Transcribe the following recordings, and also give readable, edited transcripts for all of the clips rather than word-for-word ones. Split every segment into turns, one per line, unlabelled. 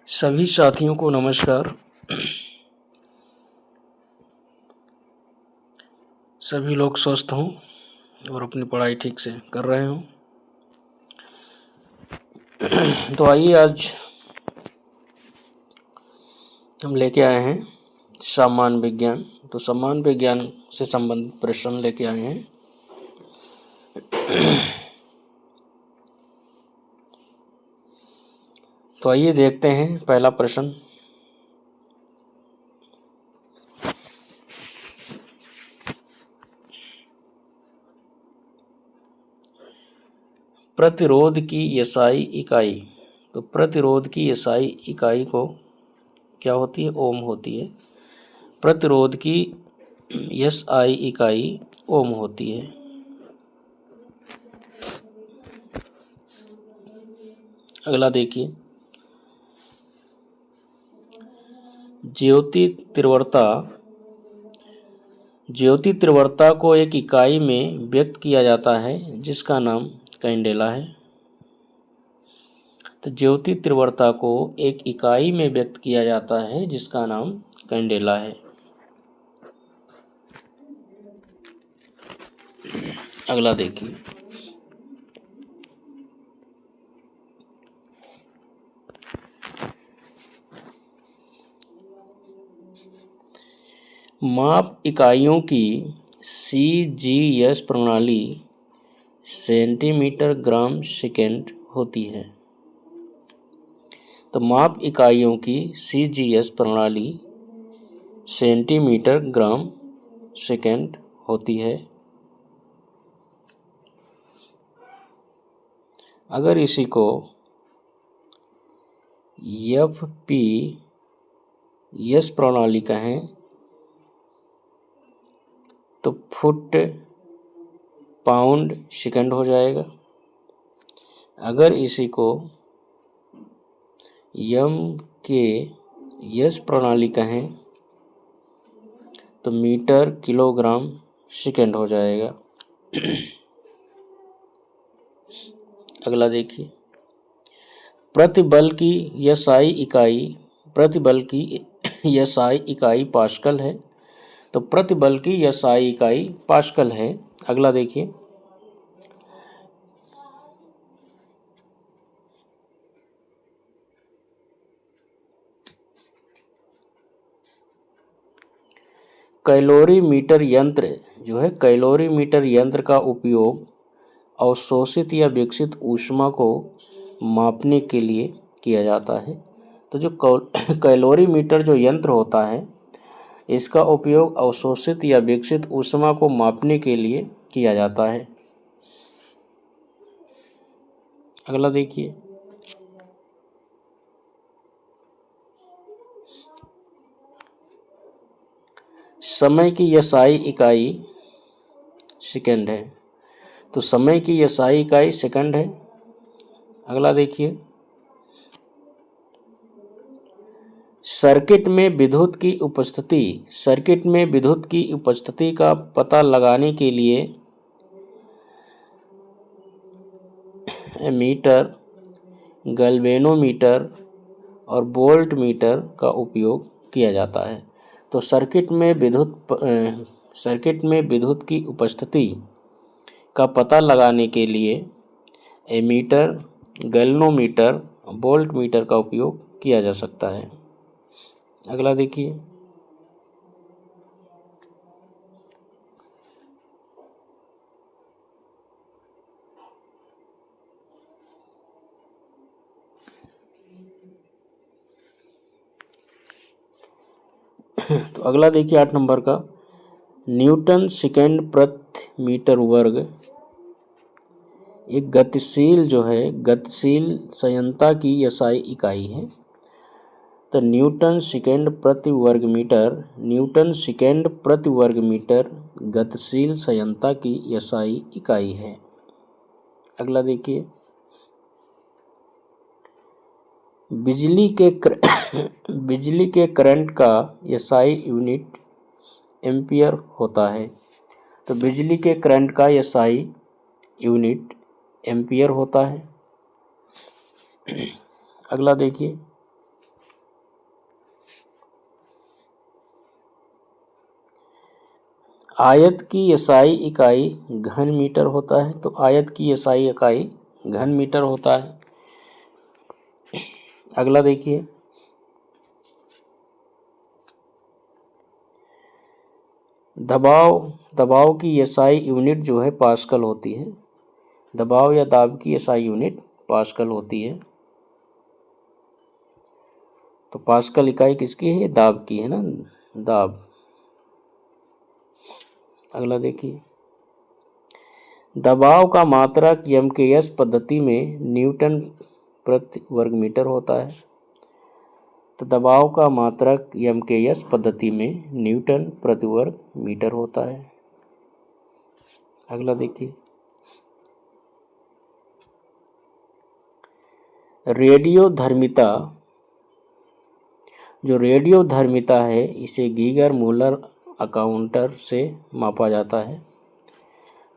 सभी साथियों को नमस्कार। सभी लोग स्वस्थ हों और अपनी पढ़ाई ठीक से कर रहे हों। तो आइए आज हम लेके आए हैं सामान्य विज्ञान। तो सामान्य विज्ञान से संबंधित प्रश्न लेके आए हैं। तो आइए देखते हैं पहला प्रश्न। प्रतिरोध की एसआई इकाई। तो प्रतिरोध की एसआई इकाई को क्या होती है? ओम होती है। प्रतिरोध की एसआई इकाई ओम होती है। अगला देखिए, ज्योति तीव्रता को एक इकाई में व्यक्त किया जाता है जिसका नाम कैंडेला है। तो ज्योति तीव्रता को एक इकाई में व्यक्त किया जाता है जिसका नाम कैंडेला है। अगला देखिए, माप इकाइयों की सीजीएस प्रणाली सेंटीमीटर ग्राम सेकेंड होती है। तो माप इकाइयों की सीजीएस प्रणाली सेंटीमीटर ग्राम सेकेंड होती है। अगर इसी को एफपीएस प्रणाली कहें तो फुट पाउंड सेकंड हो जाएगा। अगर इसी को एमकेएस प्रणाली कहें तो मीटर किलोग्राम सेकंड हो जाएगा। अगला देखिए, प्रतिबल की एसआई इकाई पास्कल है। तो प्रतिबल की एसआई इकाई पास्कल है। अगला देखिए, कैलोरीमीटर यंत्र जो है, कैलोरीमीटर यंत्र का उपयोग अवशोषित या विकसित ऊष्मा को मापने के लिए किया जाता है। तो जो कैलोरीमीटर जो यंत्र होता है, इसका उपयोग अवशोषित या विकसित ऊष्मा को मापने के लिए किया जाता है। अगला देखिए, समय की एसआई इकाई सेकंड है। तो समय की एसआई इकाई सेकंड है। अगला देखिए, सर्किट में विद्युत की उपस्थिति का पता लगाने के लिए एमीटर, गैल्वेनोमीटर और वोल्टमीटर का उपयोग किया जाता है। तो सर्किट में विद्युत की उपस्थिति का पता लगाने के लिए एमीटर, गैल्वेनोमीटर, वोल्टमीटर का उपयोग किया जा सकता है। अगला देखिए, तो अगला देखिए 8 नंबर का, न्यूटन सेकेंड प्रति मीटर वर्ग एक गतिशील संयंत्र की एसआई इकाई है। तो न्यूटन सेकेंड प्रति वर्ग मीटर गतिशील संयंत्र की एसआई इकाई है। अगला देखिए, बिजली के करंट का एसआई यूनिट एम्पियर होता है। तो बिजली के करंट का एसआई यूनिट एम्पियर होता है। अगला देखिए, आयत की एसआई इकाई घन मीटर होता है। तो आयत की एसआई इकाई घन मीटर होता है। अगला देखिए, दबाव की एसआई यूनिट जो है पास्कल होती है। दबाव या दाब की एसआई यूनिट पास्कल होती है। तो पास्कल इकाई किसकी है? दाब की है ना, दाब। अगला देखिए, दबाव का मात्रक एमकेएस पद्धति में न्यूटन प्रति वर्ग मीटर होता है। तो दबाव का मात्रक एमकेएस पद्धति में न्यूटन प्रति वर्ग मीटर होता है। अगला देखिए, रेडियोधर्मिता। जो रेडियोधर्मिता है इसे गीगर मूलर अकाउंटर से मापा जाता है।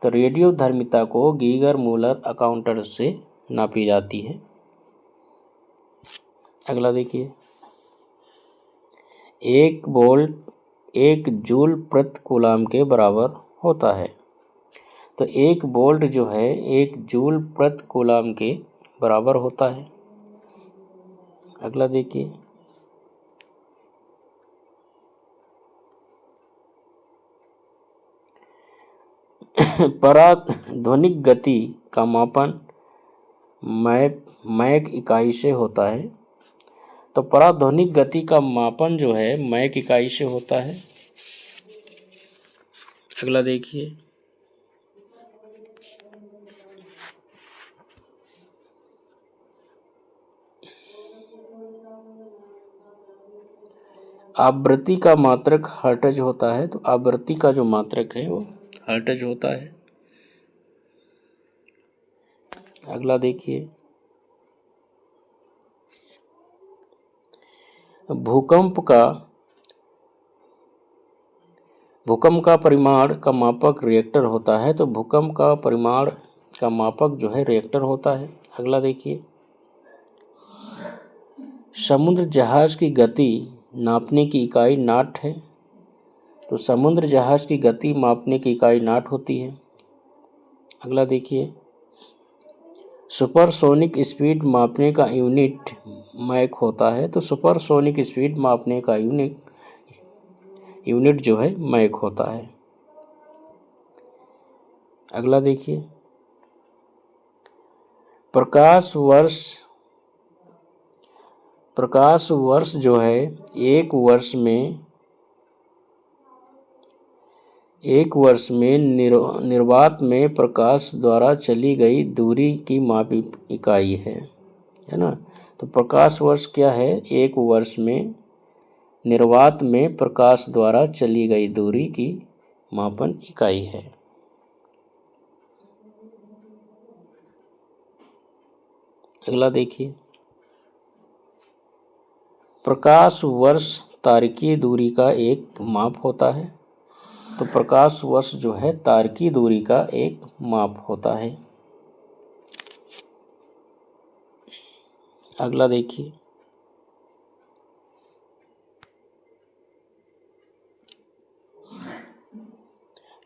तो रेडियोधर्मिता को गीगर मूलर अकाउंटर से नापी जाती है। अगला देखिए, 1 वोल्ट 1 जूल प्रति कूलाम के बराबर होता है। तो 1 वोल्ट जो है 1 जूल प्रति कूलाम के बराबर होता है। अगला देखिए, पराध्वनिक गति का मापन मैक इकाई से होता है। तो पराध्वनिक गति का मापन जो है मैक इकाई से होता है। अगला देखिए, आवृत्ति का मात्रक हर्ट्ज होता है। तो आवृत्ति का जो मात्रक है वो हर्ट्ज होता है। अगला देखिए, भूकंप का परिमाण का मापक रिएक्टर होता है। तो भूकंप का परिमाण का मापक जो है रिएक्टर होता है। अगला देखिए, समुद्र जहाज की गति नापने की इकाई नाट है। तो समुद्र जहाज की गति मापने की इकाई नाट होती है। अगला देखिए, सुपरसोनिक स्पीड मापने का यूनिट मैक होता है। तो सुपरसोनिक स्पीड मापने का यूनिट जो है मैक होता है। अगला देखिए, प्रकाश वर्ष जो है एक वर्ष में निर्वात में प्रकाश द्वारा चली गई दूरी की माप इकाई है ना। तो प्रकाश वर्ष क्या है? एक वर्ष में निर्वात में प्रकाश द्वारा चली गई दूरी की मापन इकाई है। अगला देखिए, प्रकाश वर्ष तारकीय दूरी का एक माप होता है। तो प्रकाश वर्ष जो है तारकीय दूरी का एक माप होता है। अगला देखिए,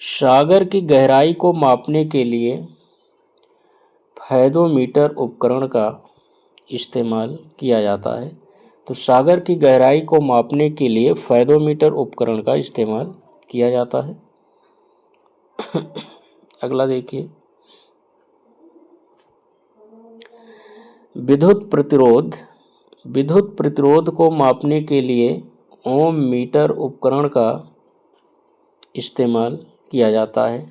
सागर की गहराई को मापने के लिए फेदोमीटर उपकरण का इस्तेमाल किया जाता है। तो सागर की गहराई को मापने के लिए फेदोमीटर उपकरण का इस्तेमाल किया जाता है। अगला देखिए, विद्युत प्रतिरोध को मापने के लिए ओम मीटर उपकरण का इस्तेमाल किया जाता है।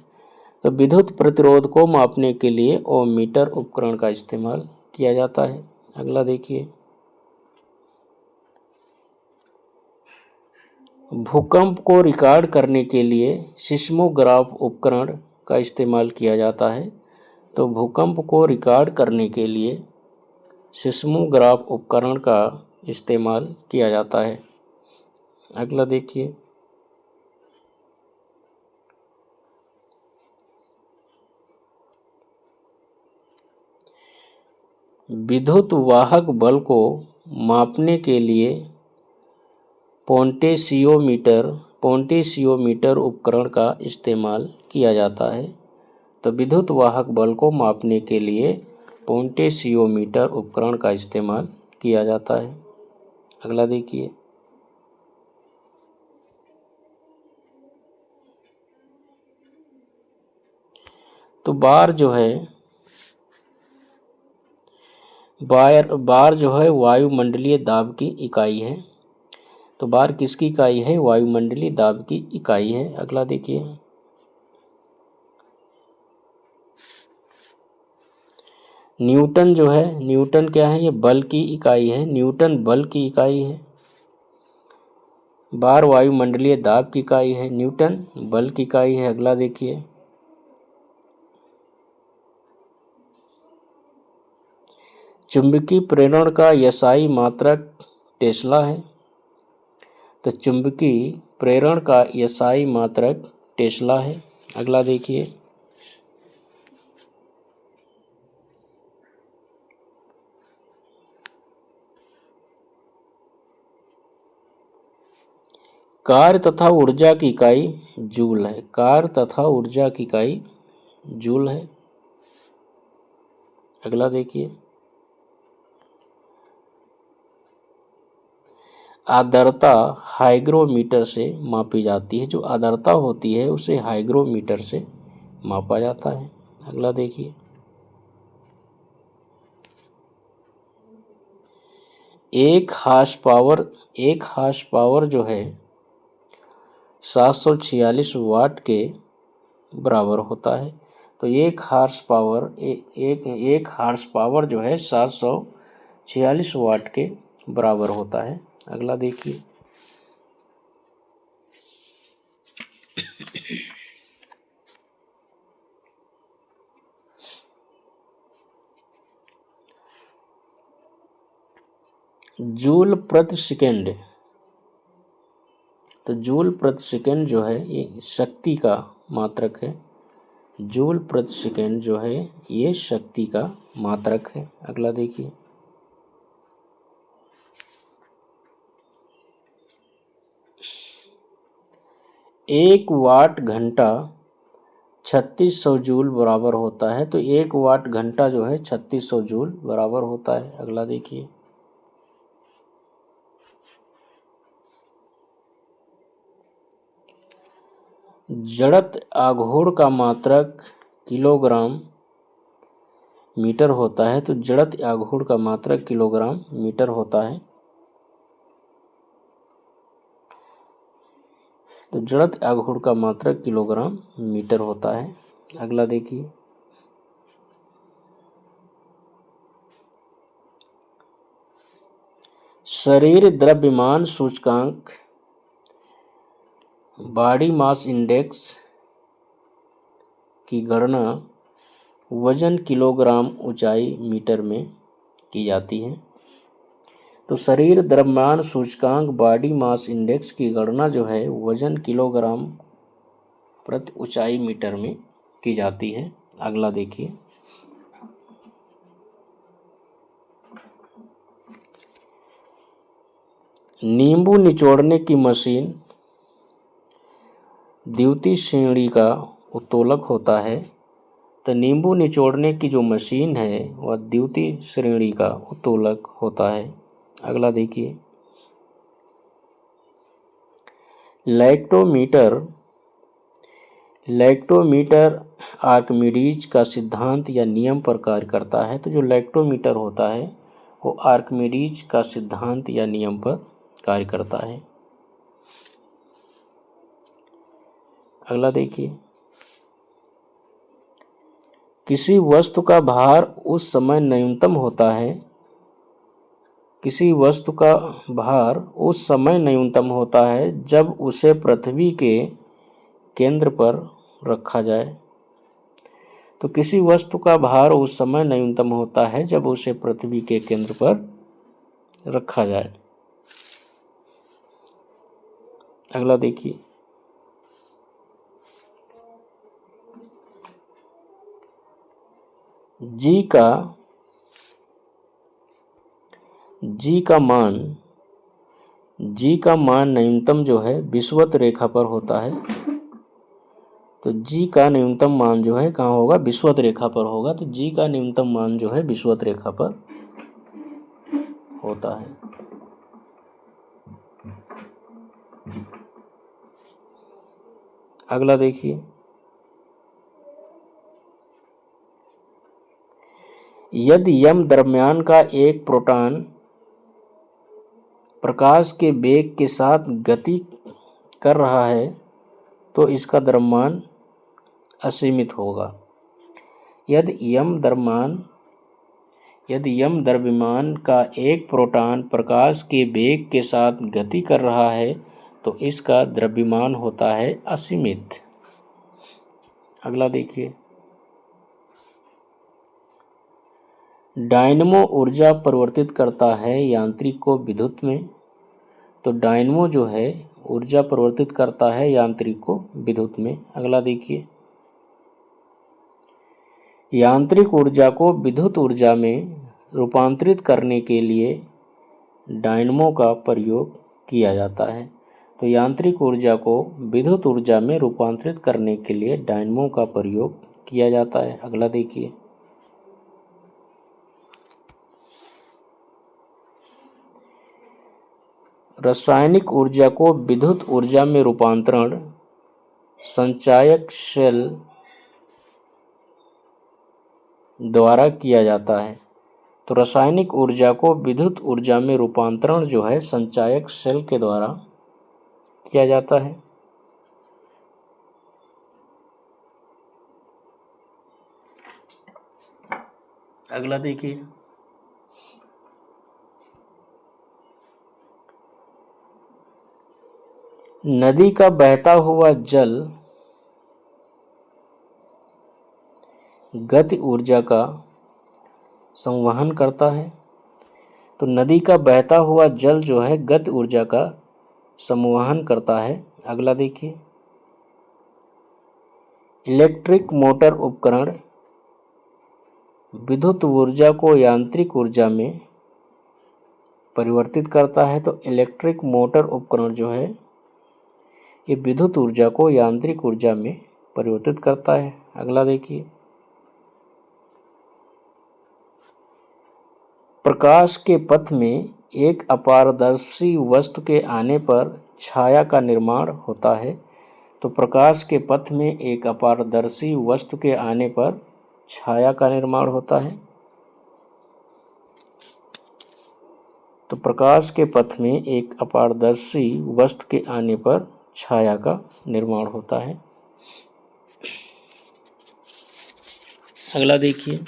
तो विद्युत प्रतिरोध को मापने के लिए ओम मीटर उपकरण का इस्तेमाल किया जाता है। अगला देखिए, भूकंप को रिकॉर्ड करने के लिए सिस्मोग्राफ उपकरण का इस्तेमाल किया जाता है। तो भूकंप को रिकॉर्ड करने के लिए सिस्मोग्राफ उपकरण का इस्तेमाल किया जाता है। अगला देखिए, विद्युत वाहक बल को मापने के लिए पोटेंशियोमीटर उपकरण का इस्तेमाल किया जाता है। तो विद्युत वाहक बल को मापने के लिए पोटेंशियोमीटर उपकरण का इस्तेमाल किया जाता है। अगला देखिए, तो बार जो है वायुमंडलीय दाब की इकाई है। तो बार किसकी इकाई है? वायुमंडलीय दाब की इकाई है। अगला देखिए, न्यूटन जो है, न्यूटन क्या है? ये बल की इकाई है। न्यूटन बल की इकाई है। बार वायुमंडलीय दाब की इकाई है, न्यूटन बल की इकाई है। अगला देखिए, चुंबकीय प्रेरण का एसआई मात्रक टेस्ला है। तो चुंबकीय प्रेरण का एसआई मात्रक टेस्ला है। अगला देखिए, कार्य तथा ऊर्जा की इकाई जूल है। कार्य तथा ऊर्जा की इकाई जूल है। अगला देखिए, आर्द्रता हाइग्रोमीटर से मापी जाती है। जो आर्द्रता होती है उसे हाइग्रोमीटर से मापा जाता है। अगला देखिए, एक हार्स पावर जो है 746 वाट के बराबर होता है। तो एक हार्स पावर जो है 746 वाट के बराबर होता है। अगला देखिए, जूल प्रति सेकंड। तो जूल प्रति सेकंड जो है ये शक्ति का मात्रक है। जूल प्रति सेकंड जो है ये शक्ति का मात्रक है। अगला देखिए, 1 वाट घंटा 3600 जूल बराबर होता है। तो 1 वाट घंटा जो है 3600 जूल बराबर होता है। अगला देखिए, जड़त्व आघूर्ण का मात्रक किलोग्राम मीटर होता है। तो जड़त्व आघूर्ण का मात्रक किलोग्राम मीटर होता है। तो जड़त्व आघूर्ण का मात्रक किलोग्राम मीटर होता है। अगला देखिए, शरीर द्रव्यमान सूचकांक बॉडी मास इंडेक्स की गणना वजन किलोग्राम ऊंचाई मीटर में की जाती है। तो शरीर द्रव्यमान सूचकांक बॉडी मास इंडेक्स की गणना जो है वजन किलोग्राम प्रति ऊंचाई मीटर में की जाती है। अगला देखिए, नींबू निचोड़ने की मशीन द्वितीय श्रेणी का उत्तोलक होता है। तो नींबू निचोड़ने की जो मशीन है वह द्वितीय श्रेणी का उत्तोलक होता है। अगला देखिए, लैक्टोमीटर आर्किमिडीज का सिद्धांत या नियम पर कार्य करता है। तो जो लैक्टोमीटर होता है वो आर्किमिडीज का सिद्धांत या नियम पर कार्य करता है। अगला देखिए, किसी वस्तु का भार उस समय न्यूनतम होता है। किसी वस्तु का भार उस समय न्यूनतम होता है जब उसे पृथ्वी के केंद्र पर रखा जाए। तो किसी वस्तु का भार उस समय न्यूनतम होता है जब उसे पृथ्वी के केंद्र पर रखा जाए। अगला देखिए, जी का मान जी का मान न्यूनतम जो है विषुवत रेखा पर होता है। तो जी का न्यूनतम मान जो है कहाँ होगा, विषुवत रेखा पर होगा। तो जी का न्यूनतम मान जो है विषुवत रेखा पर होता है। अगला देखिए, यदि यम द्रव्यमान का एक प्रोटॉन प्रकाश के वेग के साथ गति कर रहा है तो इसका द्रव्यमान असीमित होगा। यदि यम द्रव्यमान का एक प्रोटॉन प्रकाश के वेग के साथ गति कर रहा है तो इसका द्रव्यमान होता है असीमित। अगला देखिए, डायनमो ऊर्जा परिवर्तित करता है यांत्रिक को विद्युत में। तो डायनमो जो है ऊर्जा परिवर्तित करता है यांत्रिक को विद्युत में। अगला देखिए, यांत्रिक ऊर्जा को विद्युत ऊर्जा में रूपांतरित करने के लिए डायनमो का प्रयोग किया जाता है। तो यांत्रिक ऊर्जा को विद्युत ऊर्जा में रूपांतरित करने के लिए डायनमो का प्रयोग किया जाता है। अगला देखिए, रासायनिक ऊर्जा को विद्युत ऊर्जा में रूपांतरण संचायक शेल द्वारा किया जाता है। तो रासायनिक ऊर्जा को विद्युत ऊर्जा में रूपांतरण जो है संचायक शेल के द्वारा किया जाता है। अगला देखिए, नदी का बहता हुआ जल गति ऊर्जा का संवहन करता है। तो नदी का बहता हुआ जल जो है गति ऊर्जा का संवहन करता है। अगला देखिए, इलेक्ट्रिक मोटर उपकरण विद्युत ऊर्जा को यांत्रिक ऊर्जा में परिवर्तित करता है। तो इलेक्ट्रिक मोटर उपकरण जो है ये विद्युत ऊर्जा को यांत्रिक ऊर्जा में परिवर्तित करता है। अगला देखिए, प्रकाश के पथ में एक अपारदर्शी वस्तु के आने पर छाया का निर्माण होता है। तो प्रकाश के पथ में एक अपारदर्शी वस्तु के आने पर छाया का निर्माण होता है। तो प्रकाश के पथ में एक अपारदर्शी वस्तु के आने पर छाया का निर्माण होता है। अगला देखिए,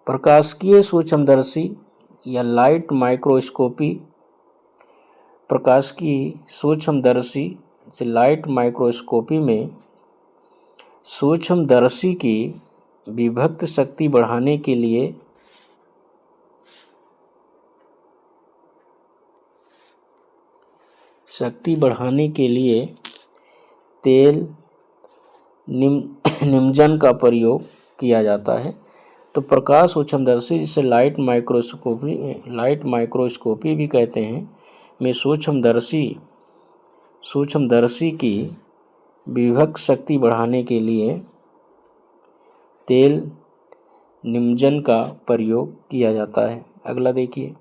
प्रकाशिकीय सूक्ष्मदर्शी या लाइट माइक्रोस्कोपी। प्रकाशिकीय सूक्ष्मदर्शी से लाइट माइक्रोस्कोपी में सूक्ष्मदर्शी की विभक्त शक्ति बढ़ाने के लिए तेल निमज्जन का प्रयोग किया जाता है। तो प्रकाश सूक्ष्मदर्शी जिसे लाइट माइक्रोस्कोपी भी कहते हैं में सूक्ष्मदर्शी की विभक्त शक्ति बढ़ाने के लिए तेल निमज्जन का प्रयोग किया जाता है। अगला देखिए,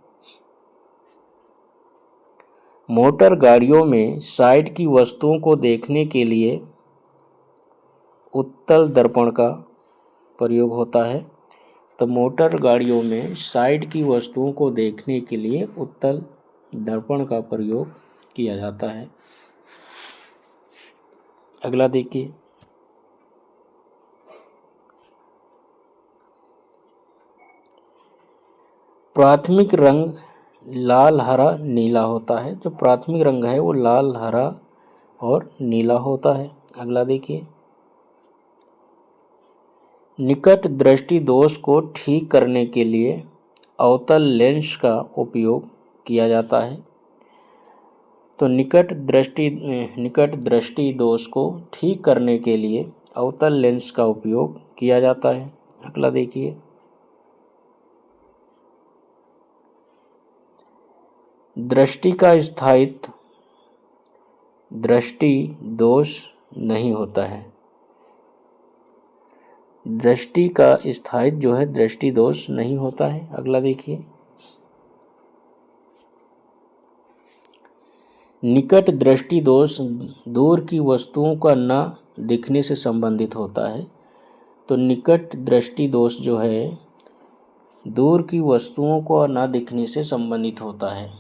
मोटर गाड़ियों में साइड की वस्तुओं को देखने के लिए उत्तल दर्पण का प्रयोग होता है। तो मोटर गाड़ियों में साइड की वस्तुओं को देखने के लिए उत्तल दर्पण का प्रयोग किया जाता है। अगला देखिए, प्राथमिक रंग लाल, हरा, नीला होता है। जो प्राथमिक रंग है वो लाल, हरा और नीला होता है। अगला देखिए, निकट दृष्टि दोष को ठीक करने के लिए अवतल लेंस का उपयोग किया जाता है। तो निकट दृष्टि दोष को ठीक करने के लिए अवतल लेंस का उपयोग किया जाता है। अगला देखिए, दृष्टि का स्थायित्व दृष्टि दोष नहीं होता है। दृष्टि का स्थायित्व जो है दृष्टि दोष नहीं होता है। अगला देखिए, निकट दृष्टि दोष दूर की वस्तुओं का न दिखने से संबंधित होता है। तो निकट दृष्टि दोष जो है दूर की वस्तुओं को न दिखने से संबंधित होता है।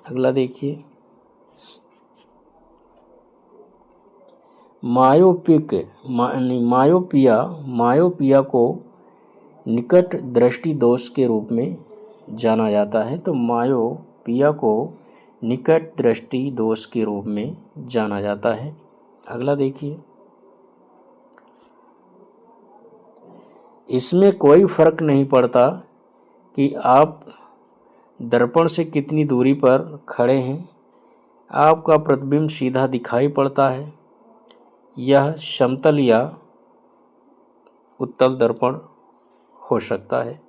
अगला देखिए, मायोपिया को निकट दृष्टि दोष के रूप में जाना जाता है। तो मायोपिया को निकट दृष्टि दोष के रूप में जाना जाता है। अगला देखिए, इसमें कोई फर्क नहीं पड़ता कि आप दर्पण से कितनी दूरी पर खड़े हैं, आपका प्रतिबिंब सीधा दिखाई पड़ता है। यह समतल या उत्तल दर्पण हो सकता है।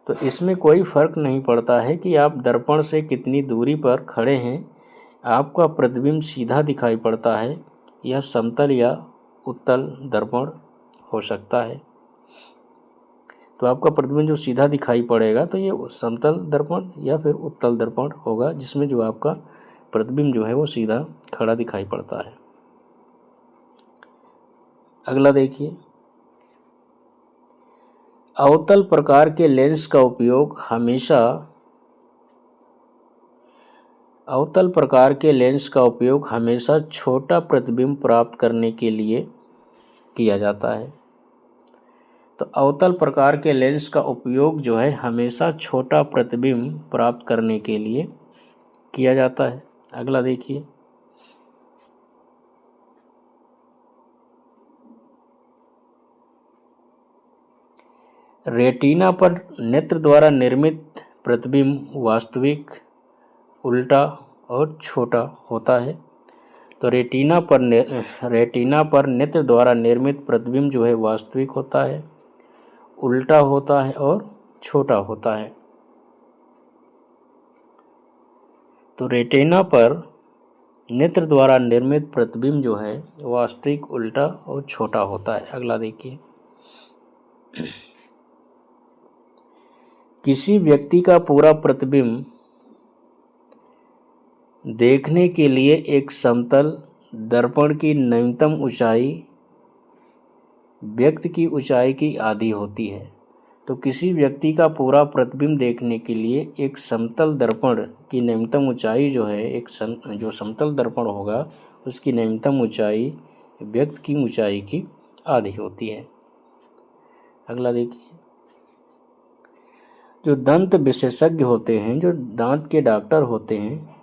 तो इसमें कोई फर्क नहीं पड़ता है कि आप दर्पण से कितनी दूरी पर खड़े हैं, आपका प्रतिबिंब सीधा दिखाई पड़ता है। यह समतल या उत्तल दर्पण हो सकता है। तो आपका प्रतिबिंब जो सीधा दिखाई पड़ेगा तो ये समतल दर्पण या फिर उत्तल दर्पण होगा, जिसमें जो आपका प्रतिबिंब जो है वो सीधा खड़ा दिखाई पड़ता है। अगला देखिए, अवतल प्रकार के लेंस का उपयोग हमेशा छोटा प्रतिबिंब प्राप्त करने के लिए किया जाता है। तो अवतल प्रकार के लेंस का उपयोग जो है हमेशा छोटा प्रतिबिंब प्राप्त करने के लिए किया जाता है। अगला देखिए, रेटिना पर नेत्र द्वारा निर्मित प्रतिबिंब वास्तविक, उल्टा और छोटा होता है। तो रेटिना पर नेत्र द्वारा निर्मित प्रतिबिंब जो है वास्तविक होता है, उल्टा होता है और छोटा होता है। तो रेटिना पर नेत्र द्वारा निर्मित प्रतिबिंब जो है वास्तविक, उल्टा और छोटा होता है। अगला देखिए, किसी व्यक्ति का पूरा प्रतिबिंब देखने के लिए एक समतल दर्पण की न्यूनतम ऊंचाई व्यक्ति की ऊंचाई की आधी होती है। तो किसी व्यक्ति का पूरा प्रतिबिंब देखने के लिए एक समतल दर्पण की न्यूनतम ऊंचाई जो है जो समतल दर्पण होगा उसकी न्यूनतम ऊंचाई व्यक्ति की ऊंचाई की आधी होती है। अगला देखिए, जो दंत विशेषज्ञ होते हैं, जो दांत के डॉक्टर होते हैं,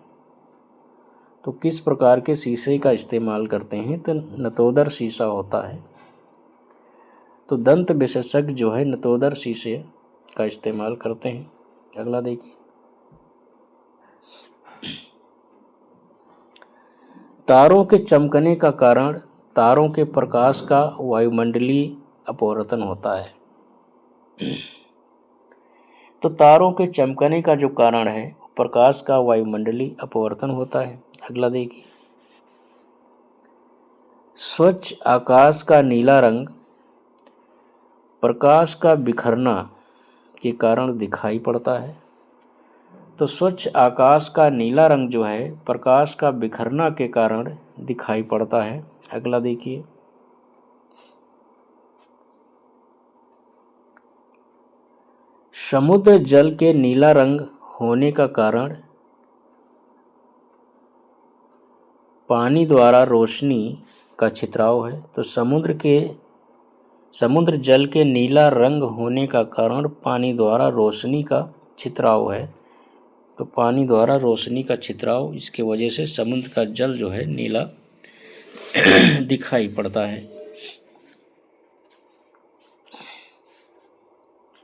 तो किस प्रकार के शीशे का इस्तेमाल करते हैं? तो नतोदर शीशा होता है। तो दंत विशेषज्ञ जो है नतोदर शीशे का इस्तेमाल करते हैं। अगला देखिए, तारों के चमकने का कारण तारों के प्रकाश का वायुमंडलीय अपवर्तन होता है। तो तारों के चमकने का जो कारण है प्रकाश का वायुमंडलीय अपवर्तन होता है। अगला देखिए, स्वच्छ आकाश का नीला रंग प्रकाश का बिखरना के कारण दिखाई पड़ता है। तो स्वच्छ आकाश का नीला रंग जो है प्रकाश का बिखरना के कारण दिखाई पड़ता है। अगला देखिए, समुद्र जल के नीला रंग होने का कारण पानी द्वारा रोशनी का छितराव है। तो समुद्र जल के नीला रंग होने का कारण पानी द्वारा रोशनी का छितराव है। तो पानी द्वारा रोशनी का छितराव, इसके वजह से समुद्र का जल जो है नीला दिखाई पड़ता है।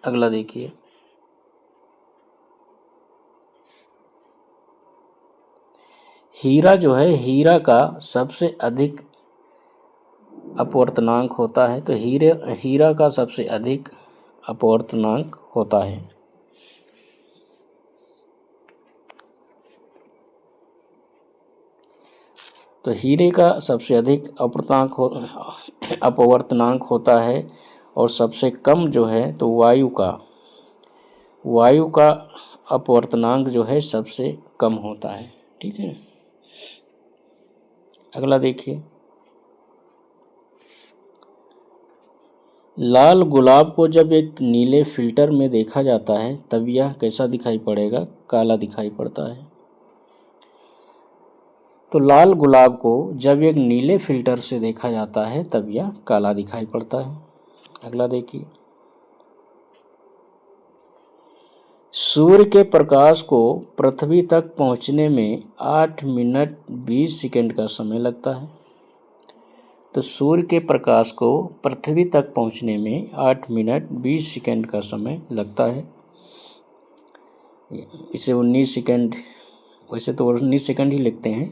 अगला देखिए, हीरा जो है, हीरा का सबसे अधिक अपवर्तनांक होता है। तो हीरा का सबसे अधिक अपवर्तनांक होता है। तो हीरे का सबसे अधिक अपवर्तनांक होता है और सबसे कम जो है तो वायु का अपवर्तनांक जो है सबसे कम होता है। ठीक है, अगला देखिए। लाल गुलाब को जब एक नीले फिल्टर में देखा जाता है तब यह कैसा दिखाई पड़ेगा? काला दिखाई पड़ता है। तो लाल गुलाब को जब एक नीले फिल्टर से देखा जाता है तब यह काला दिखाई पड़ता है। अगला देखिए। सूर्य के प्रकाश को पृथ्वी तक पहुंचने में 8 मिनट 20 सेकंड का समय लगता है। तो सूर्य के प्रकाश को पृथ्वी तक पहुंचने में 8 मिनट 20 सेकंड का समय लगता है। इसे 19 सेकंड, वैसे तो 19 सेकंड ही लिखते हैं।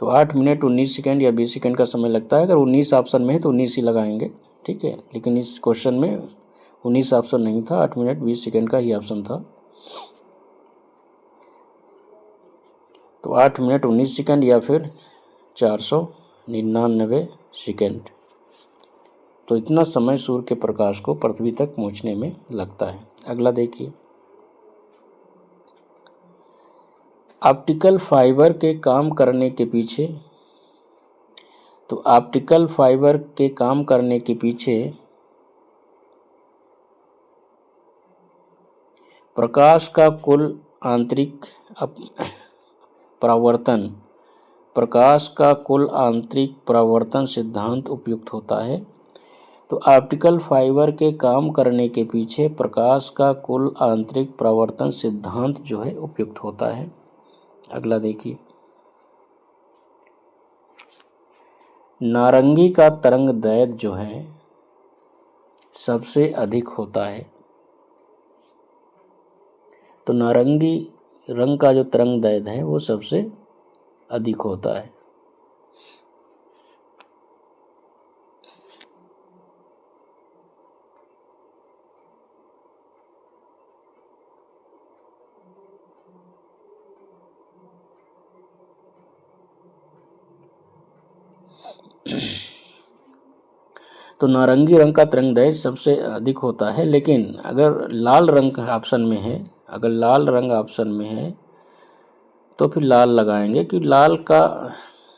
तो 8 मिनट 19 सेकंड या 20 सेकंड का समय लगता है। अगर 19 ऑप्शन में है तो 19 ही लगाएंगे, ठीक है। लेकिन इस क्वेश्चन में 19 ऑप्शन नहीं था, 8 मिनट 20 सेकंड का ही ऑप्शन था। तो 8 मिनट 19 सेकंड या फिर 499 सेकंड। तो इतना समय सूर्य के प्रकाश को पृथ्वी तक पहुंचने में लगता है। अगला देखिए। ऑप्टिकल फाइबर के काम करने के पीछे, तो ऑप्टिकल फाइबर के काम करने के पीछे प्रकाश का कुल आंतरिक परावर्तन, प्रकाश का कुल आंतरिक परावर्तन सिद्धांत उपयुक्त होता है। तो ऑप्टिकल फाइबर के काम करने के पीछे प्रकाश का कुल आंतरिक परावर्तन सिद्धांत जो है उपयुक्त होता है। अगला देखिए। नारंगी का तरंग दैर्घ्य जो है सबसे अधिक होता है। तो नारंगी रंग का जो तरंग दैर्घ्य है वो सबसे अधिक होता है। तो नारंगी रंग का तरंग दैर्घ्य सबसे अधिक होता है। लेकिन अगर लाल रंग ऑप्शन में है, अगर लाल रंग ऑप्शन में है तो फिर लाल लगाएंगे, क्योंकि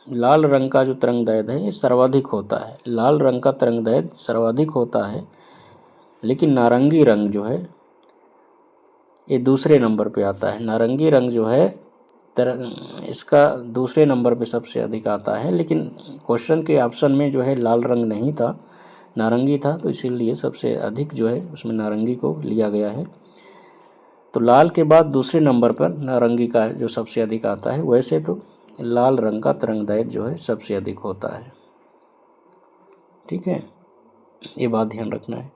लाल रंग का जो तरंग दैर्घ्य है ये सर्वाधिक होता है। लाल रंग का तरंग दैर्घ्य सर्वाधिक होता है, लेकिन नारंगी रंग जो है ये दूसरे नंबर पे आता है। नारंगी रंग जो है इसका दूसरे नंबर पे सबसे अधिक आता है। लेकिन क्वेश्चन के ऑप्शन में जो है लाल रंग नहीं था, नारंगी था, तो इसीलिए सबसे अधिक जो है उसमें नारंगी को लिया गया है। तो लाल के बाद दूसरे नंबर पर नारंगी का जो सबसे अधिक आता है। वैसे तो लाल रंग का तरंग दैर्घ्य जो है सबसे अधिक होता है। ठीक है, ये बात ध्यान रखना है।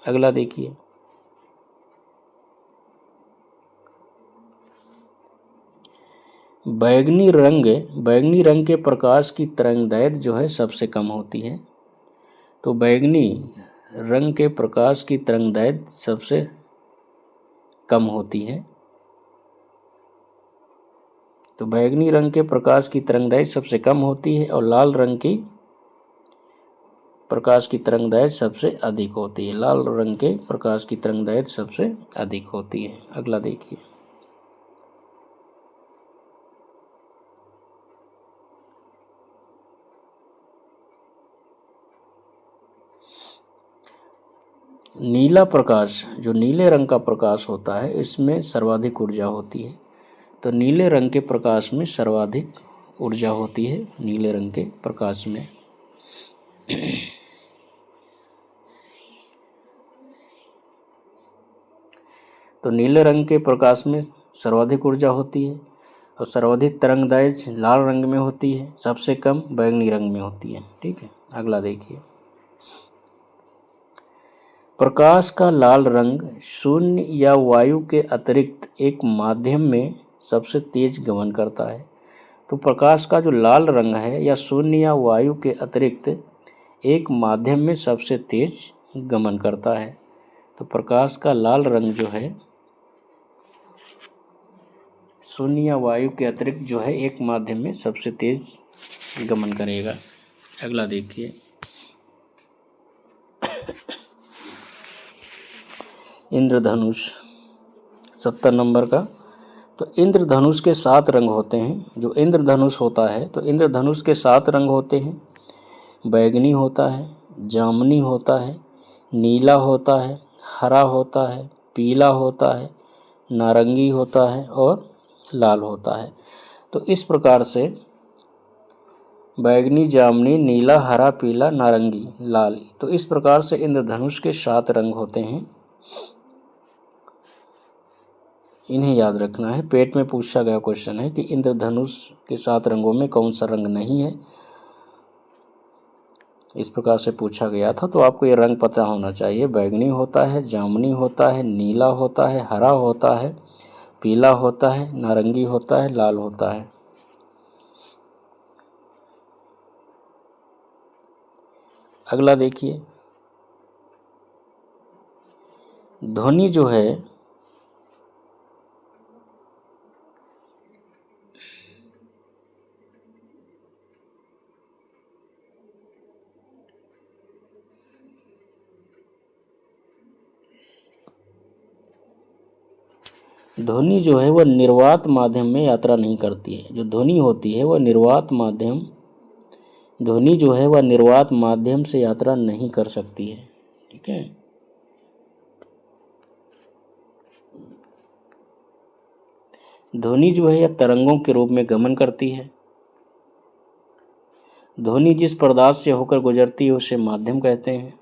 अगला देखिए। बैगनी रंग के प्रकाश की तरंग दैर्घ्य जो है सबसे कम होती है। तो बैगनी रंग के प्रकाश की तरंग दैर्घ्य सबसे कम होती है। तो बैगनी रंग के प्रकाश की तरंग दैर्घ्य सबसे कम होती है और लाल रंग की प्रकाश की तरंग दैर्घ्य सबसे अधिक होती है। लाल रंग के प्रकाश की तरंग दैर्घ्य सबसे अधिक होती है। अगला देखिए। नीला प्रकाश, जो नीले रंग का प्रकाश होता है इसमें सर्वाधिक ऊर्जा होती है। तो नीले रंग के प्रकाश में सर्वाधिक ऊर्जा होती है, नीले रंग के प्रकाश में। तो नीले रंग के प्रकाश में सर्वाधिक ऊर्जा होती है और सर्वाधिक तरंग दैर्घ्य लाल रंग में होती है, सबसे कम बैगनी रंग में होती है। ठीक है, अगला देखिए। प्रकाश का लाल रंग शून्य या वायु के अतिरिक्त एक माध्यम में सबसे तेज गमन करता है। तो प्रकाश का जो लाल रंग है या शून्य या वायु के अतिरिक्त एक माध्यम में सबसे तेज गमन करता है। तो प्रकाश का लाल रंग जो है शून्य या वायु के अतिरिक्त जो है एक माध्यम में सबसे तेज गमन करेगा। अगला देखिए, इंद्रधनुष 70 नंबर का। तो इंद्रधनुष के 7 रंग होते हैं। जो इंद्रधनुष होता है तो इंद्रधनुष के 7 रंग होते हैं। बैगनी होता है, जामुनी होता है, नीला होता है, हरा होता है, पीला होता है, नारंगी होता है और लाल होता है। तो इस प्रकार से बैगनी, जामुनी, नीला, हरा, पीला, नारंगी, लाल, तो इस प्रकार से इंद्रधनुष के 7 रंग होते हैं। इन्हें याद रखना है। पेट में पूछा गया क्वेश्चन है कि इंद्रधनुष के 7 रंगों में कौन सा रंग नहीं है, इस प्रकार से पूछा गया था। तो आपको ये रंग पता होना चाहिए। बैगनी होता है, जामुनी होता है, नीला होता है, हरा होता है, पीला होता है, नारंगी होता है, लाल होता है। अगला देखिए, ध्वनि जो है वह निर्वात माध्यम में यात्रा नहीं करती है। जो ध्वनि होती है वह निर्वात माध्यम से यात्रा नहीं कर सकती है। ठीक है। ध्वनि जो है यह तरंगों के रूप में गमन करती है। ध्वनि जिस पदार्थ से होकर गुजरती है उसे माध्यम कहते हैं।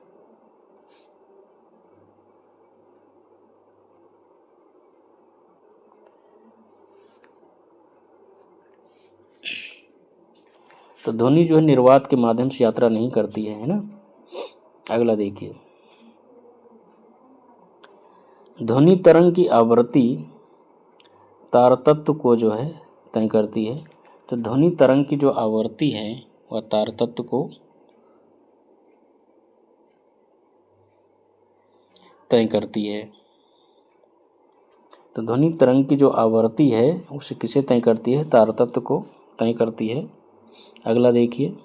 तो ध्वनि जो है निर्वात के माध्यम से यात्रा नहीं करती है ना। अगला देखिए, ध्वनि तरंग की आवृत्ति तारतत्व को जो है तय करती है। तो ध्वनि तरंग की जो आवृत्ति है वह तारतत्व को तय करती है। तो ध्वनि तरंग की जो आवृत्ति है उसे किसे तय करती है? तारतत्व को तय करती है। अगला देखिए,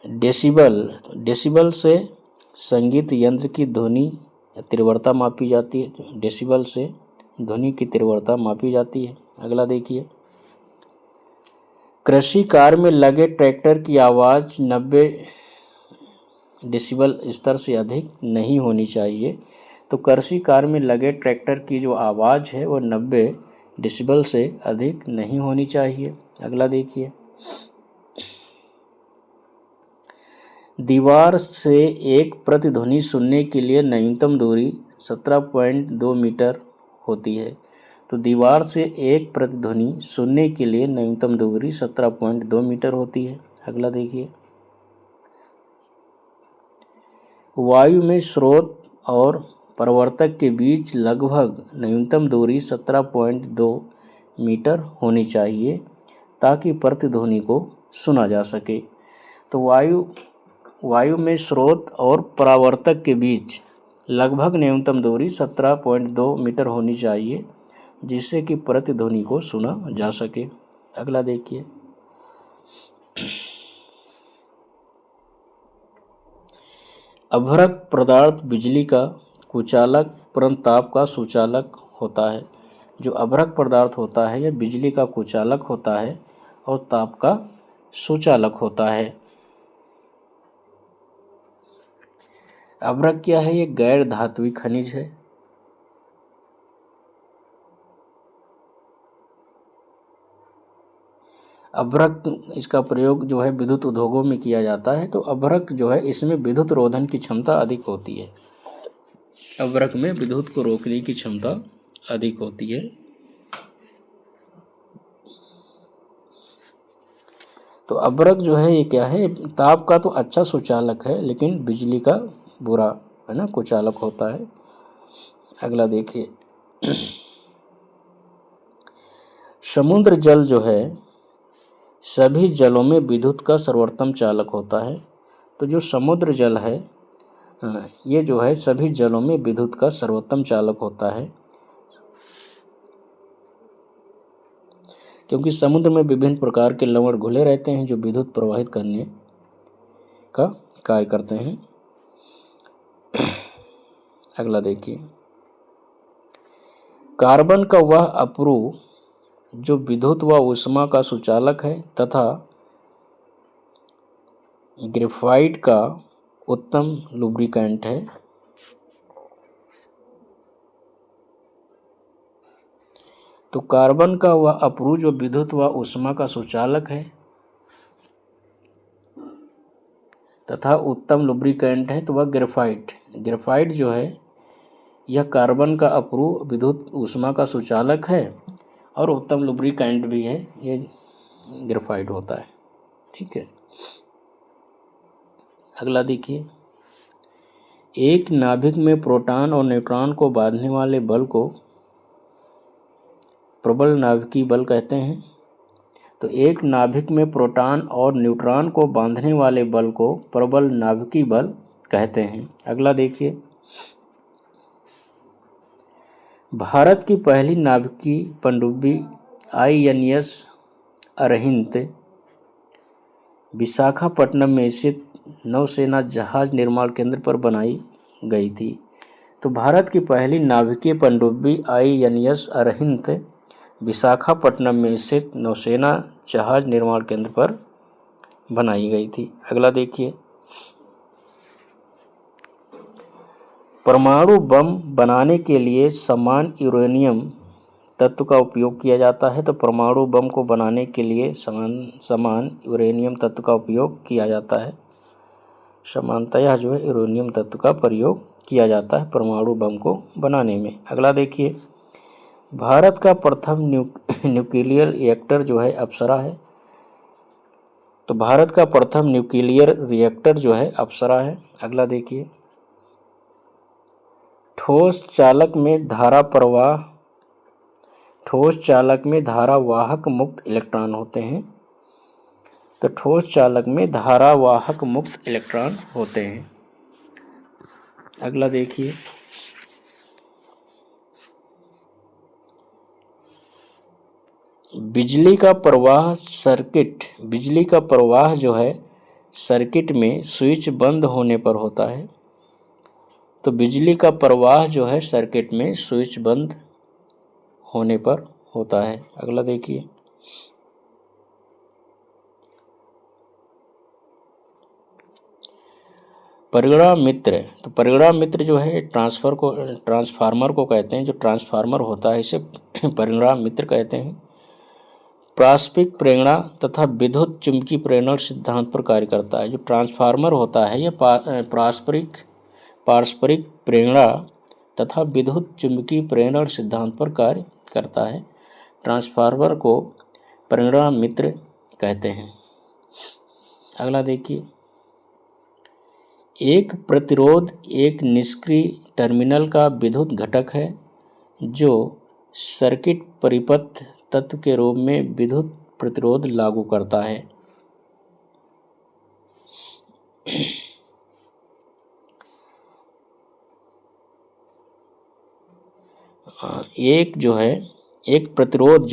डेसिबल से संगीत यंत्र की ध्वनि तीव्रता मापी जाती है। डेसिबल से ध्वनि की तीव्रता मापी जाती है। अगला देखिए, कृषि कार्य में लगे ट्रैक्टर की आवाज़ 90 डेसिबल स्तर से अधिक नहीं होनी चाहिए। तो कृषि कार्य में लगे ट्रैक्टर की जो आवाज़ है वो 90 डेसिबल से अधिक नहीं होनी चाहिए। अगला देखिए, दीवार से एक प्रतिध्वनि सुनने के लिए न्यूनतम दूरी 17.2 मीटर होती है। तो दीवार से एक प्रतिध्वनि सुनने के लिए न्यूनतम दूरी 17.2 मीटर होती है। अगला देखिए, वायु में स्रोत और परावर्तक के बीच लगभग न्यूनतम दूरी 17.2 मीटर होनी चाहिए ताकि प्रतिध्वनि को सुना जा सके। तो वायु में स्रोत और परावर्तक के बीच लगभग न्यूनतम दूरी 17.2 मीटर होनी चाहिए जिससे कि प्रतिध्वनि को सुना जा सके। अगला देखिए, अभ्रक पदार्थ बिजली का कुचालक परंतु ताप का सुचालक होता है। जो अभ्रक पदार्थ होता है यह बिजली का कुचालक होता है और ताप का सुचालक होता है। अभ्रक क्या है? ये गैर धात्विक खनिज है। अभ्रक इसका प्रयोग जो है विद्युत उद्योगों में किया जाता है। तो अभ्रक जो है इसमें विद्युत रोधन की क्षमता अधिक होती है। अभ्रक में विद्युत को रोकने की क्षमता अधिक होती है। तो अभ्रक जो है ये क्या है, ताप का तो अच्छा सुचालक है लेकिन बिजली का बुरा है ना कुचालक होता है। अगला देखिए, समुद्र जल जो है सभी जलों में विद्युत का सर्वोत्तम चालक होता है। तो जो समुद्र जल है ये जो है सभी जलों में विद्युत का सर्वोत्तम चालक होता है, क्योंकि समुद्र में विभिन्न प्रकार के लवण घुले रहते हैं जो विद्युत प्रवाहित करने का कार्य करते हैं। अगला देखिए, कार्बन का वह अपरूप जो विद्युत व ऊष्मा का सुचालक है तथा ग्रेफाइट का उत्तम लुब्रिकेंट है। तो कार्बन का वह अपरूप जो विद्युत व ऊष्मा का सुचालक है तथा उत्तम लुब्रिकेंट है, तो वह ग्रेफाइट जो है यह कार्बन का अपरूप विद्युत ऊष्मा का सुचालक है और उत्तम लुब्रिकेंट भी है, ये ग्रेफाइट होता है। ठीक है। अगला देखिए, एक नाभिक में प्रोटॉन और न्यूट्रॉन को बांधने वाले बल को प्रबल नाभिकीय बल कहते हैं। तो एक नाभिक में प्रोटॉन और न्यूट्रॉन को बांधने वाले बल को प्रबल नाभिकीय बल कहते हैं। अगला देखिए, भारत की पहली नाभिकीय पनडुब्बी INS अरहिंत विशाखापट्टनम में स्थित नौसेना जहाज निर्माण केंद्र पर बनाई गई थी। तो भारत की पहली नाभिकीय पनडुब्बी INS अरहिंत विशाखापट्टनम में स्थित नौसेना जहाज निर्माण केंद्र पर बनाई गई थी। अगला देखिए, परमाणु बम बनाने के लिए समान यूरेनियम तत्व का उपयोग किया जाता है। तो परमाणु बम को बनाने के लिए समान यूरेनियम तत्व का उपयोग किया जाता है। समानतया जो है यूरेनियम तत्व का प्रयोग किया जाता है परमाणु बम को बनाने में। अगला देखिए, भारत का प्रथम न्यूक्लियर रिएक्टर जो है अप्सरा है। तो भारत का प्रथम न्यूक्लियर रिएक्टर जो है अप्सरा है। अगला देखिए, ठोस चालक में धारावाहक मुक्त इलेक्ट्रॉन होते हैं। तो ठोस चालक में धारावाहक मुक्त इलेक्ट्रॉन होते हैं। अगला देखिए, बिजली का प्रवाह जो है सर्किट में स्विच बंद होने पर होता है। तो बिजली का प्रवाह जो है सर्किट में स्विच बंद होने पर होता है। अगला देखिए, परिगणा मित्र। तो परिगणा मित्र जो है ट्रांसफार्मर को कहते हैं। जो ट्रांसफार्मर होता है इसे परिगणा मित्र कहते हैं। पारस्परिक प्रेरणा तथा विद्युत चुम्बकीय प्रेरण सिद्धांत पर कार्य करता है। जो ट्रांसफार्मर होता है यह पारस्परिक प्रेरणा तथा विद्युत चुम्बकीय प्रेरण सिद्धांत पर कार्य करता है। ट्रांसफार्मर को परिगणा मित्र कहते हैं। अगला देखिए, एक प्रतिरोध एक निष्क्रिय टर्मिनल का विद्युत घटक है जो सर्किट परिपथ तत्व के रूप में विद्युत प्रतिरोध लागू करता है। एक प्रतिरोध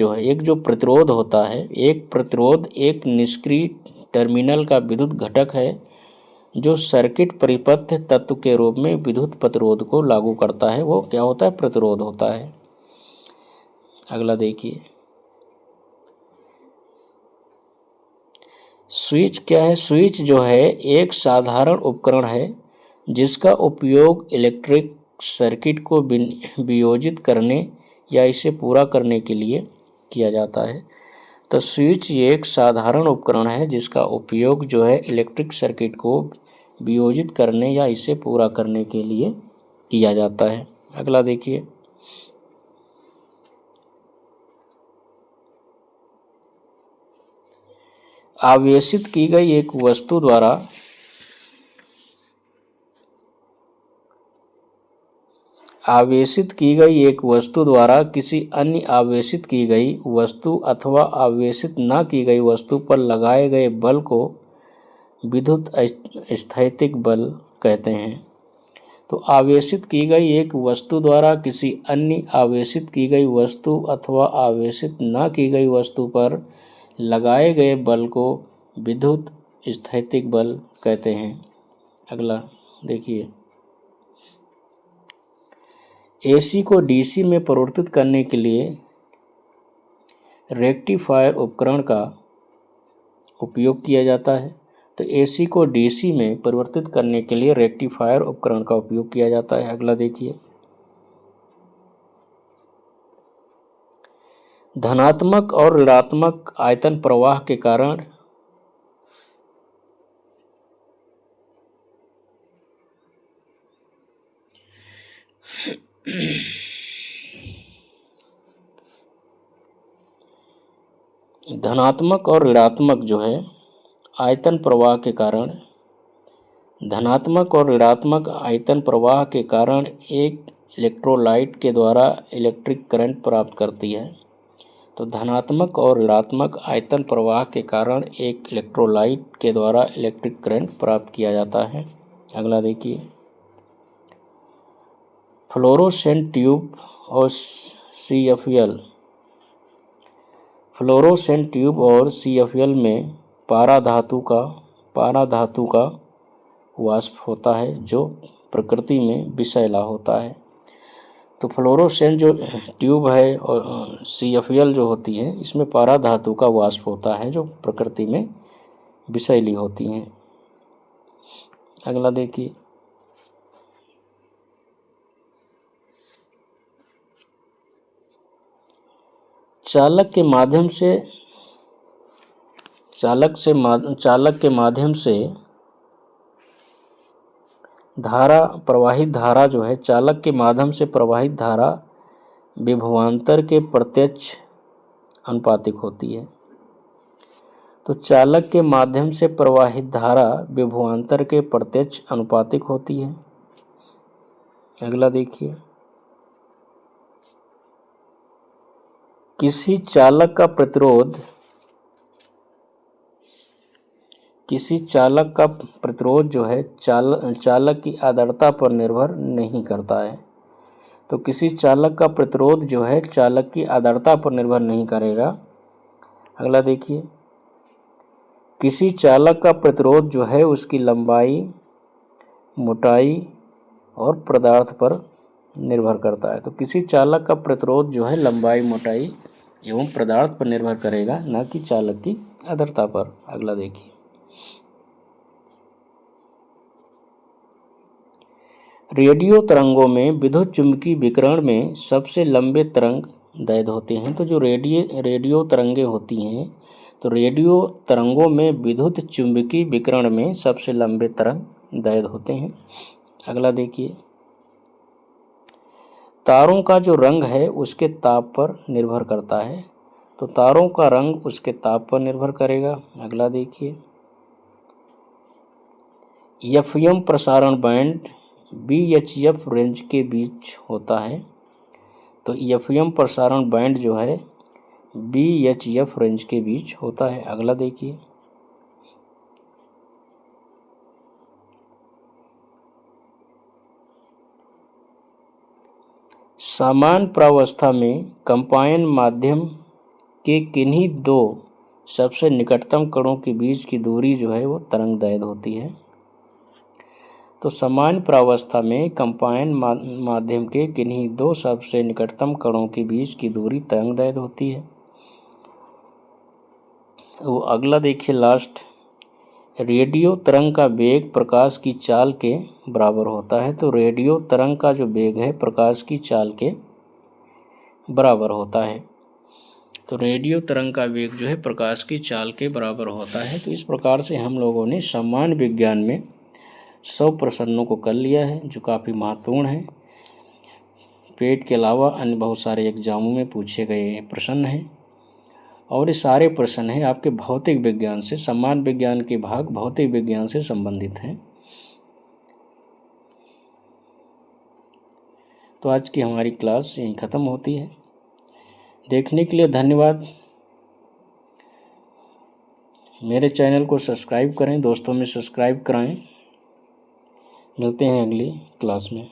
एक निष्क्रिय टर्मिनल का विद्युत घटक है जो सर्किट परिपथ तत्व के रूप में विद्युत प्रतिरोध को लागू करता है। वो क्या होता है? प्रतिरोध होता है। अगला देखिए, स्विच क्या है? स्विच जो है एक साधारण उपकरण है जिसका उपयोग इलेक्ट्रिक सर्किट को वियोजित करने या इसे पूरा करने के लिए किया जाता है। तो स्विच ये एक साधारण उपकरण है जिसका उपयोग जो है इलेक्ट्रिक सर्किट को वियोजित करने या इसे पूरा करने के लिए किया जाता है। अगला देखिए, आवेशित की गई एक वस्तु द्वारा किसी अन्य आवेशित की गई वस्तु अथवा आवेशित न की गई वस्तु पर लगाए गए बल को विद्युत स्थैतिक बल कहते हैं। तो आवेशित की गई एक वस्तु द्वारा किसी अन्य आवेशित की गई वस्तु अथवा आवेशित न की गई वस्तु पर लगाए गए बल को विद्युत स्थैतिक बल कहते हैं। अगला देखिए, एसी को डीसी में परिवर्तित करने के लिए रेक्टिफायर उपकरण का उपयोग किया जाता है। तो एसी को डीसी में परिवर्तित करने के लिए रेक्टिफायर उपकरण का उपयोग किया जाता है। अगला देखिए, धनात्मक और ऋणात्मक आयतन प्रवाह के कारण धनात्मक और ऋणात्मक जो है आयतन प्रवाह के कारण, धनात्मक और ऋणात्मक आयतन प्रवाह के कारण एक इलेक्ट्रोलाइट के द्वारा इलेक्ट्रिक करंट प्राप्त करती है। तो धनात्मक और ऋणात्मक आयतन प्रवाह के कारण एक इलेक्ट्रोलाइट के द्वारा इलेक्ट्रिक करंट प्राप्त किया जाता है। अगला देखिए, फ्लोरोसेंट ट्यूब और CFL, फ्लोरोसेंट ट्यूब और CFL में पारा धातु का वाष्प होता है जो प्रकृति में विषैला होता है। तो फ्लोरोसेंट जो ट्यूब है और CFL जो होती है इसमें पारा धातु का वाष्प होता है जो प्रकृति में विषैली होती हैं। अगला देखिए, चालक के माध्यम से प्रवाहित धारा जो है, चालक के माध्यम से प्रवाहित धारा विभवांतर के प्रत्यक्ष अनुपातिक होती है। तो चालक के माध्यम से प्रवाहित धारा विभवांतर के प्रत्यक्ष अनुपातिक होती है। अगला देखिए, किसी चालक का प्रतिरोध जो है चालक की आर्द्रता पर निर्भर नहीं करता है। तो किसी चालक का प्रतिरोध जो है चालक की आर्द्रता पर निर्भर नहीं करेगा। अगला देखिए, किसी चालक का प्रतिरोध जो है उसकी लंबाई, मोटाई और पदार्थ पर निर्भर करता है। तो किसी चालक का प्रतिरोध जो है लंबाई, मोटाई एवं पदार्थ पर निर्भर करेगा, न कि चालक की आर्द्रता पर। अगला देखिए, रेडियो तरंगों में विद्युत चुम्बकीय विकिरण में सबसे लंबे तरंग दैर्घ्य होते हैं। तो जो रेडियो तरंगें होती हैं, तो रेडियो तरंगों में विद्युत चुम्बकीय विकिरण में सबसे लंबे तरंग दैर्घ्य होते हैं। अगला देखिए, तारों का जो रंग है उसके ताप पर निर्भर करता है। तो तारों का रंग उसके ताप पर निर्भर करेगा। अगला देखिए, FM प्रसारण बैंड VHF रेंज के बीच होता है। तो FM प्रसारण बैंड जो है VHF रेंज के बीच होता है। अगला देखिए, सामान्य प्रावस्था में कंपायन माध्यम के किन्हीं दो सबसे निकटतम कणों के बीच की दूरी जो है वो तरंग दैर्घ्य होती है। तो सामान्य प्रावस्था में कंपायन माध्यम के किन्हीं दो सबसे निकटतम कणों के बीच की दूरी तरंग दैर्घ्य होती है। वो अगला देखिए, लास्ट, रेडियो तरंग का वेग प्रकाश की चाल के बराबर होता है। तो रेडियो तरंग का जो वेग है प्रकाश की चाल के बराबर होता है। तो रेडियो तरंग का वेग जो है प्रकाश की चाल के बराबर होता है। तो इस प्रकार से हम लोगों ने सामान्य विज्ञान में 100 प्रश्नों को कर लिया है, जो काफ़ी महत्वपूर्ण है। पेट के अलावा अन्य बहुत सारे एग्जामों में पूछे गए प्रश्न हैं। और ये सारे प्रश्न हैं आपके भौतिक विज्ञान से, सामान्य विज्ञान के भाग भौतिक विज्ञान से संबंधित हैं। तो आज की हमारी क्लास यहीं ख़त्म होती है। देखने के लिए धन्यवाद। मेरे चैनल को सब्सक्राइब करें, दोस्तों में सब्सक्राइब कराएं। मिलते हैं अगली क्लास में।